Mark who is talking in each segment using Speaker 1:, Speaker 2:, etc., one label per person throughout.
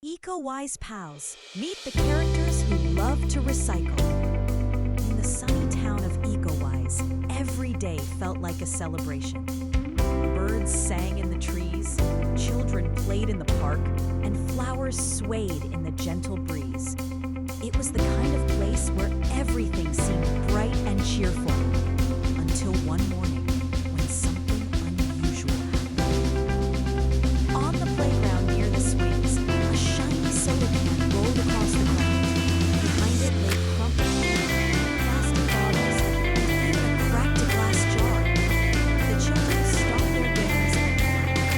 Speaker 1: Eco-wise pals, meet the characters who love to recycle. In the sunny town of Ecoise, every day felt like a celebration. Birds sang in the trees, children played in the park, and flowers swayed in the gentle breeze. It was the kind of place where everything seemed bright and cheerful, until one morning when something unusual happened. On the playground near the swings, a shiny soda can rolled across the ground. Behind it lay crumpled plastic bottles and even a cracked glass jar. The children stopped their games and laughed.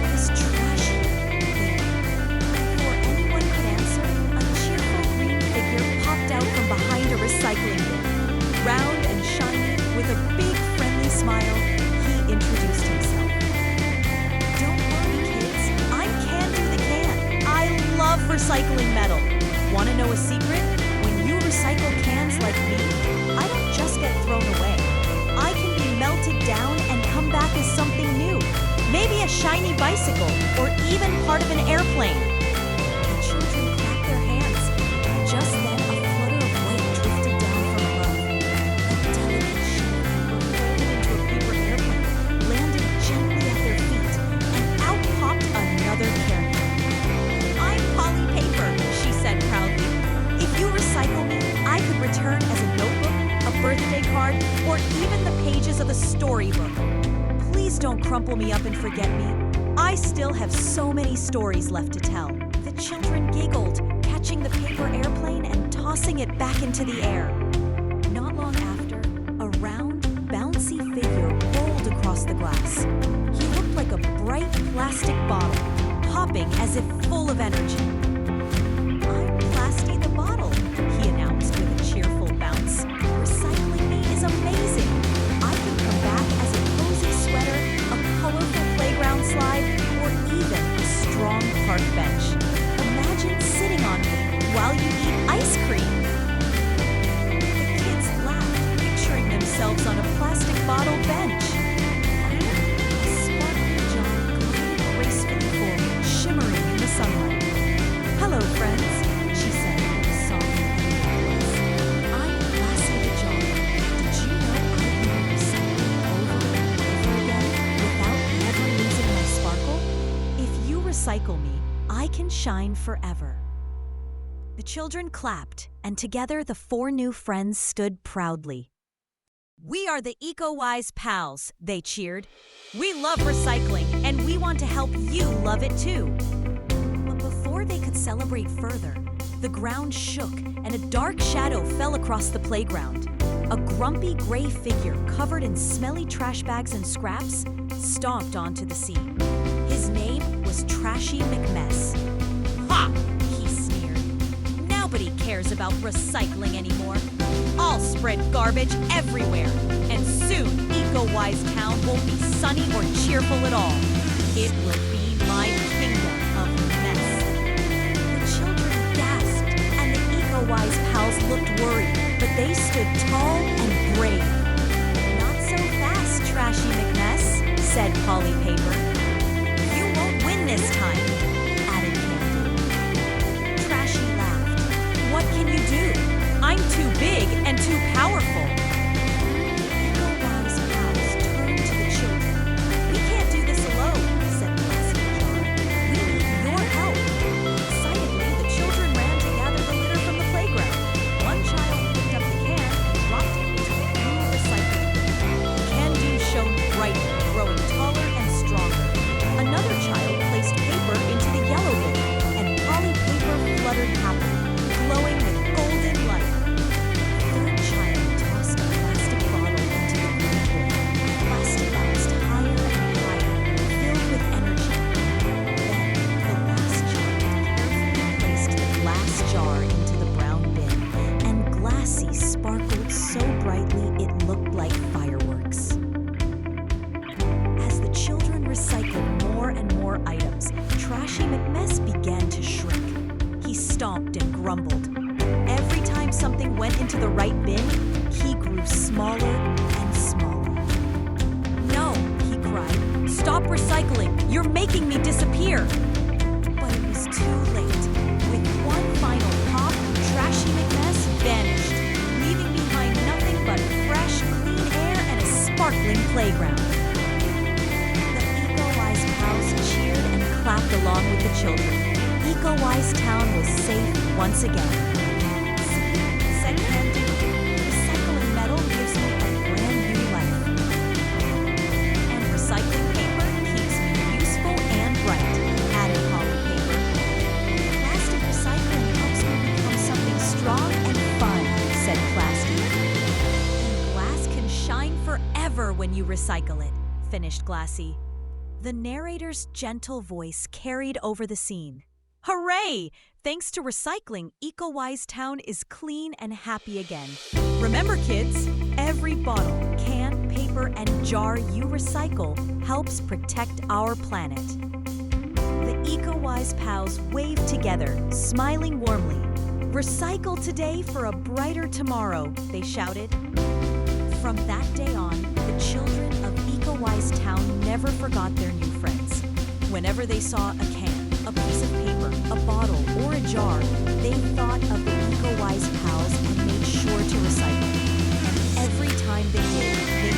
Speaker 1: This trashy thing. Before anyone could answer, a cheerful green figure popped out from behind a recycling bin. Round and shiny, with a big friendly smile, he introduced himself. Don't worry, kids, I'm Candy the Can. I love recycling metal. Want to know a secret? When you recycle cans like me, I don't just get thrown away. I can be melted down and come back as something new. Maybe a shiny bicycle, or even part of an airplane. The children clapped their hands. Just then, a flutter of white drifted down from above. A delicate sheet of paper folded into a paper airplane, landed gently at their feet, and out popped another character. I'm Polly Paper, she said proudly. If you recycle me, I could return as a notebook, a birthday card, or even the pages of a storybook. Please don't crumple me up and forget me. I still have so many stories left to tell. The children giggled, catching the paper airplane and tossing it back into the air. Not long after, a round, bouncy figure rolled across the glass. He looked like a bright plastic bottle, popping as if full of energy. I'm Plasty the Bottle, he announced with a cheerful bounce. Recycling me is amazing. I can come back as a cozy sweater, a colorful playground slide, or even a strong park bench. Imagine sitting on me while you eat ice cream. The kids laughed, picturing themselves on a plastic bottle bench. Finally, a sparkling jar glided gracefully forward, shimmering in the sunlight. Hello, friends, she said with a soft voice. I'm Glassy the Jar. Did you know I can recycle over and over again without ever losing my sparkle? If you recycle me, I can shine forever. The children clapped, and together the four new friends stood proudly. We are the Eco-wise pals, they cheered. We love recycling, and we want to help you love it too. But before they could celebrate further, the ground shook and a dark shadow fell across the playground. A grumpy gray figure covered in smelly trash bags and scraps stomped onto the scene. His name was Trashy McMess. Ha! He sneered. Nobody cares about recycling anymore. I'll spread garbage everywhere, and soon Eco-wise Town won't be sunny or cheerful at all. It will be my kingdom of mess. The children gasped, and the Eco-wise pals looked worried, but they stood tall and brave. Not so fast, Trashy McMess, said Polly Paper. You won't win this time, added Candy. Trashy laughed. What can you do? I'm too big and too powerful. Eco-wise pals turned to the children. We can't do this alone, said Glassy the Jar. We need your help. Excitedly, the children ran to gather the litter from the playground. One child picked up the can and dropped it into the blue recycling bin. The can-do shone brightly, growing taller and stronger. Another child placed paper into the yellow bin, and Polly Paper fluttered happily, glowing with golden light. The third child tossed a plastic bottle into the green bin. Plastic bounced higher and higher, filled with energy. Then, the last child carefully placed the glass jar into the brown bin, and Glassy sparkled so brightly it looked like fireworks. As the children recycled more and more items, Trashy McMess began to shrink. He stomped and grumbled. Every time something went into the right bin, he grew smaller and smaller. No, he cried. Stop recycling. You're making me disappear. But it was the children. Ecoise Town was safe once again. "See," said Candy, "recycling metal gives me a brand new life. And recycling paper keeps me useful and bright," added Holly Paper. "Plastic recycling helps me become something strong and fun," said Plasty. "And glass can shine forever when you recycle it," finished Glassy. The narrator's gentle voice carried over the scene. Hooray! Thanks to recycling, Ecoise Town is clean and happy again. Remember, kids, every bottle, can, paper, and jar you recycle helps protect our planet. The Ecoise pals waved together, smiling warmly. "Recycle today for a brighter tomorrow," they shouted. From that day on, the children of Ecoise Town never forgot their new friends. Whenever they saw a can, a piece of paper, a bottle, or a jar, they thought of the Ecoise pals and made sure to recycle. And every time they did, they